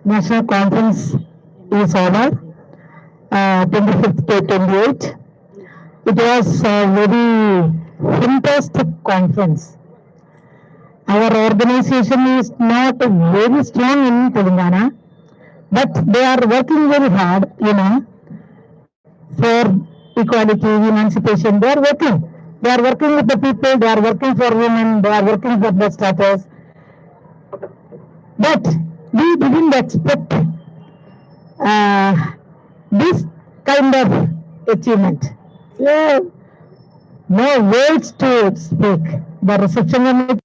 national conference is over, 25th to 28th. It was a very fantastic conference. Our organization is not very strong in Telangana, but they are working very hard, for equality, emancipation. They are working. They are working with the people. They are working for women. They are working for the status. But we didn't expect uh, this kind of achievement. Yeah, no words to speak. The reception committee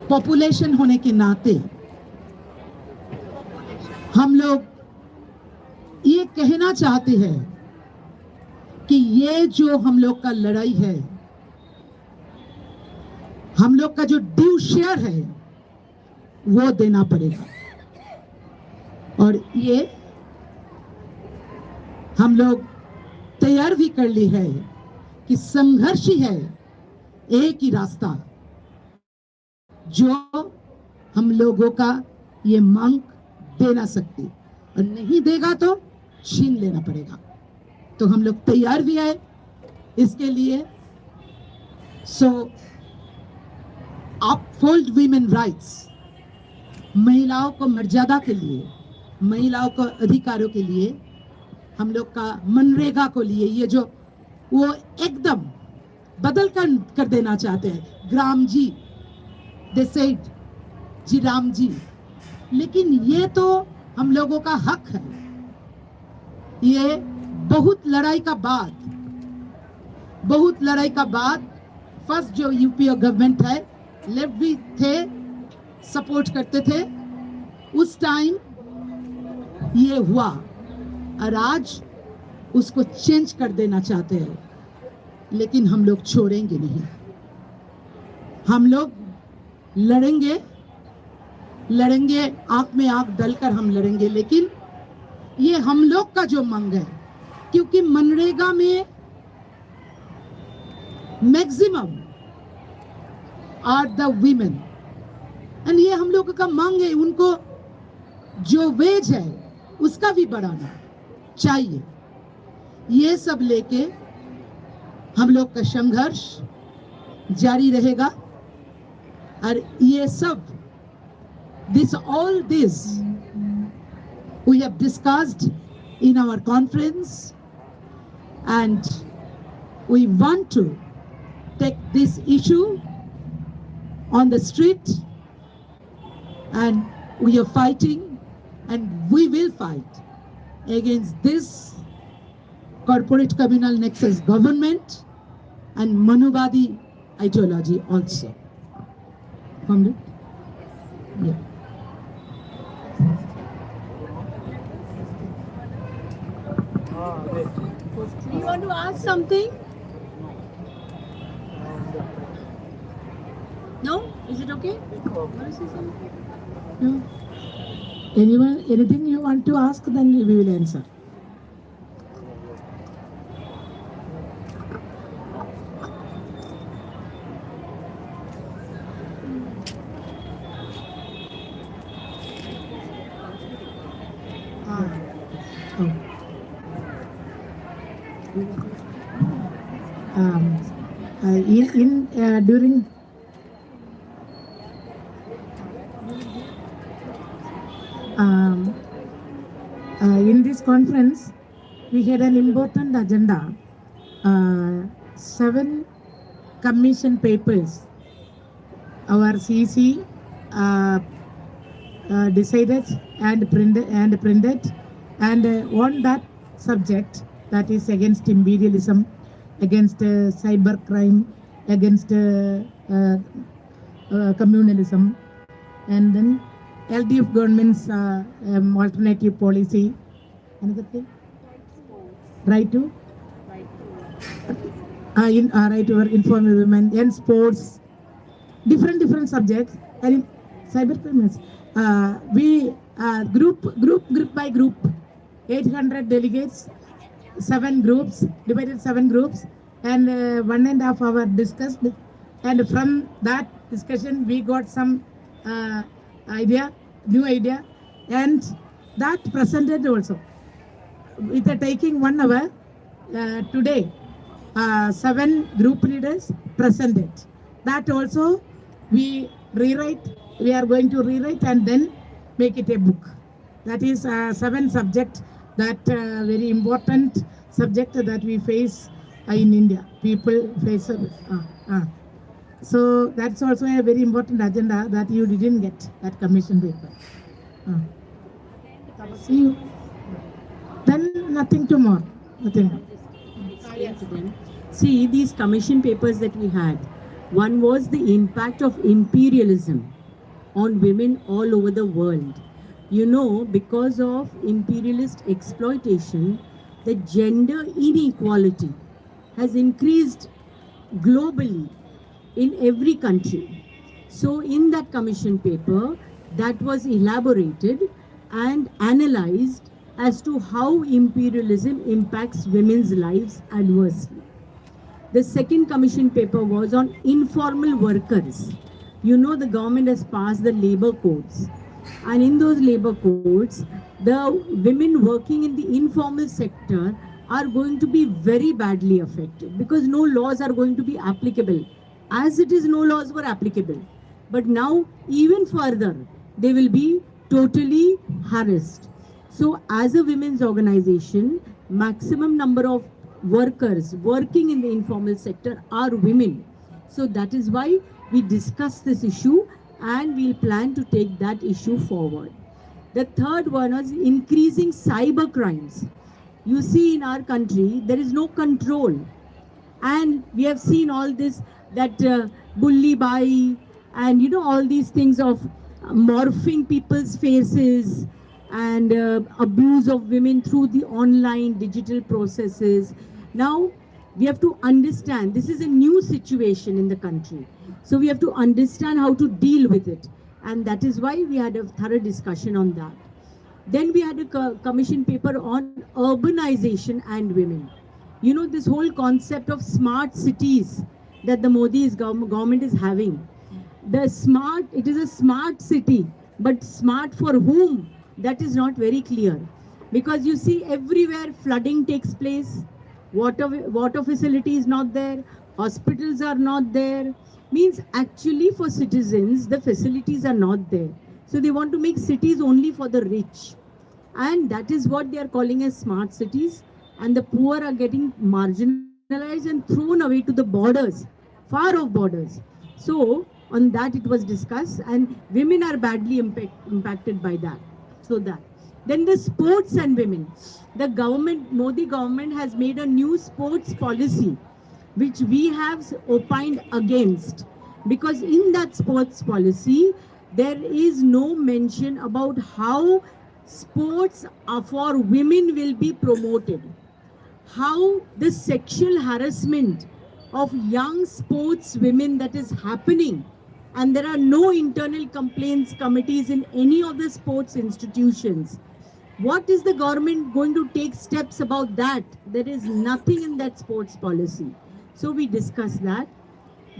population होने के नाते हम लोग ये कहना चाहते हैं कि ये जो हम लोग का लड़ाई है, हम लोग का जो ड्यू शेयर है वो देना पड़ेगा। और ये हम लोग तैयार भी कर ली है कि संघर्ष ही है एक ही रास्ता जो हम लोगों का ये मांग दे ना सकती, और नहीं देगा तो छीन लेना पड़ेगा। तो हम लोग तैयार भी है इसके लिए। सो अपहोल्ड वीमेन राइट्स, महिलाओं को मर्यादा के लिए, महिलाओं को अधिकारों के लिए, हम लोग का मनरेगा को लिए ये जो वो एकदम बदल कर देना चाहते हैं। ग्राम जी, दे सेड जी राम जी, लेकिन ये तो हम लोगों का हक है। ये बहुत लड़ाई का बाद फर्स्ट जो यूपी गवर्नमेंट है, लेफ्ट भी थे, सपोर्ट करते थे, उस टाइम ये हुआ, और आज उसको चेंज कर देना चाहते हैं। लेकिन हम लोग छोड़ेंगे नहीं, हम लोग लड़ेंगे, आंख में आंख डालकर हम लड़ेंगे। लेकिन ये हम लोग का जो मांग है, क्योंकि मनरेगा में maximum are the women, and ये हम लोगों का मांग है, उनको जो वेज है उसका भी बढ़ाना चाहिए। ये सब लेके हम लोग का संघर्ष जारी रहेगा। और ये सब all this we have discussed in our conference, and we want to take this issue on the street, and we are fighting, and we will fight against this corporate communal nexus government and Manuvadi ideology also. Comrade? Yeah. Do you want to ask something? No? Is it okay? Want to say something? No. Anyone, anything you want to ask, then we will answer. During in this conference, we had an important agenda. 7 commission papers our CC decided and printed, and on that subject, that is against imperialism, against cyber crime, against communalism, and then LDF government's alternative policy. Another thing, right to right to informal women and sports, different subjects, and in cyber criminals. We group by group, 800 delegates, 7 groups, divided 7 groups, and 1.5 hours discussed. And from that discussion, we got some new idea, and that presented also. With taking 1 hour, today, 7 group leaders presented. That also we are going to rewrite and then make it a book. That is 7 subject, that very important subject that we face in India. People face. So that's also a very important agenda that you didn't get, that commission paper. See you. Then nothing tomorrow. Nothing. See, these commission papers that we had, one was the impact of imperialism on women all over the world. You know, because of imperialist exploitation, the gender inequality has increased globally in every country. So, in that commission paper, that was elaborated and analyzed as to how imperialism impacts women's lives adversely. The second commission paper was on informal workers. You know, the government has passed the labor codes, and in those labor codes, the women working in the informal sector are going to be very badly affected because no laws are going to be applicable. As it is, no laws were applicable. But now, even further, they will be totally harassed. So, as a women's organization, maximum number of workers working in the informal sector are women. So that is why we discuss this issue and we'll plan to take that issue forward. The third one was increasing cyber crimes. You see, in our country, there is no control. And we have seen all this, that bully by, and you know, all these things of morphing people's faces and abuse of women through the online digital processes. Now we have to understand this is a new situation in the country, so we have to understand how to deal with it, and that is why we had a thorough discussion on that. Then we had a commission paper on urbanization and women. You know, this whole concept of smart cities that the Modi's government is having. The smart, it is a smart city, but smart for whom? That is not very clear. Because you see, everywhere flooding takes place, water facility is not there, hospitals are not there. Means actually for citizens, the facilities are not there. So they want to make cities only for the rich. And that is what they are calling as smart cities. And the poor are getting marginalized and thrown away to the borders, far off borders. So on that it was discussed, and women are badly impacted by that. So that. Then the sports and women. The government, Modi government has made a new sports policy, which we have opined against. Because in that sports policy, there is no mention about how sports for women will be promoted. How the sexual harassment of young sports women that is happening, and there are no internal complaints committees in any of the sports institutions. What is the government going to take steps about that? There is nothing in that sports policy. So we discussed that.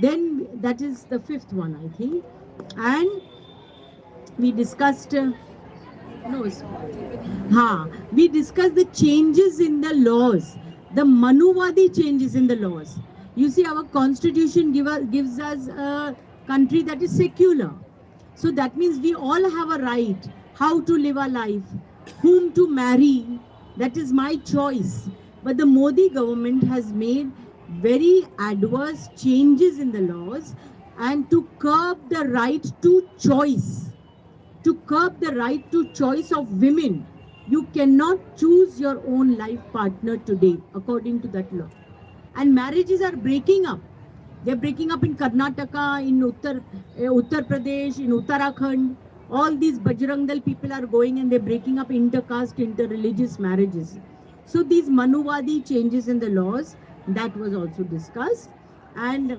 Then that is the fifth one, I think. And we discussed we discussed the changes in the laws, the Manuvadi changes in the laws. You see, our constitution gives us a country that is secular. So that means we all have a right how to live our life, whom to marry. That is my choice. But the Modi government has made very adverse changes in the laws, and to curb the right to choice. To curb the right to choice of women. You cannot choose your own life partner today, according to that law. And marriages are breaking up. They're breaking up in Karnataka, in Uttar Pradesh, in Uttarakhand. All these Bajrang Dal people are going and they're breaking up intercaste, interreligious marriages. So these Manuvadi changes in the laws, that was also discussed. And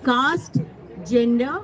caste, gender,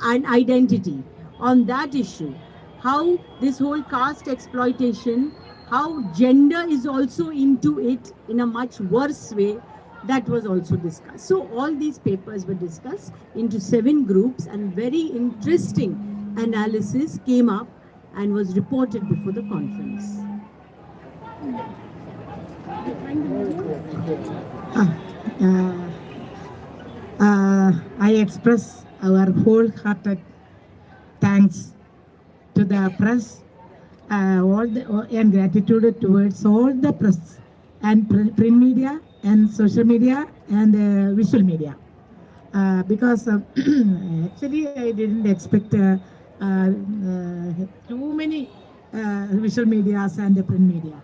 and identity. On that issue, how this whole caste exploitation, how gender is also into it in a much worse way, that was also discussed. So all these papers were discussed into 7 groups, and very interesting analysis came up and was reported before the conference. I express our wholehearted thanks to the press, and gratitude towards all the press and print media and social media and visual media. Because actually I didn't expect too many visual medias and the print media.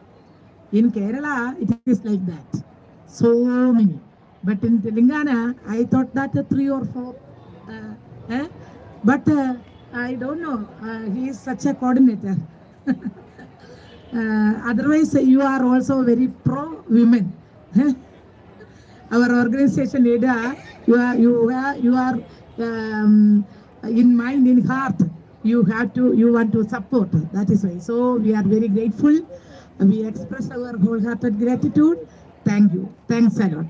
In Kerala, it is like that. So many. But in Telangana, I thought that 3 or 4. But I don't know. He is such a coordinator. Otherwise, you are also very pro women. Our organization AIDWA, you are in mind, in heart. You want to support. That is why. So we are very grateful. We express our wholehearted gratitude. Thank you. Thanks a lot.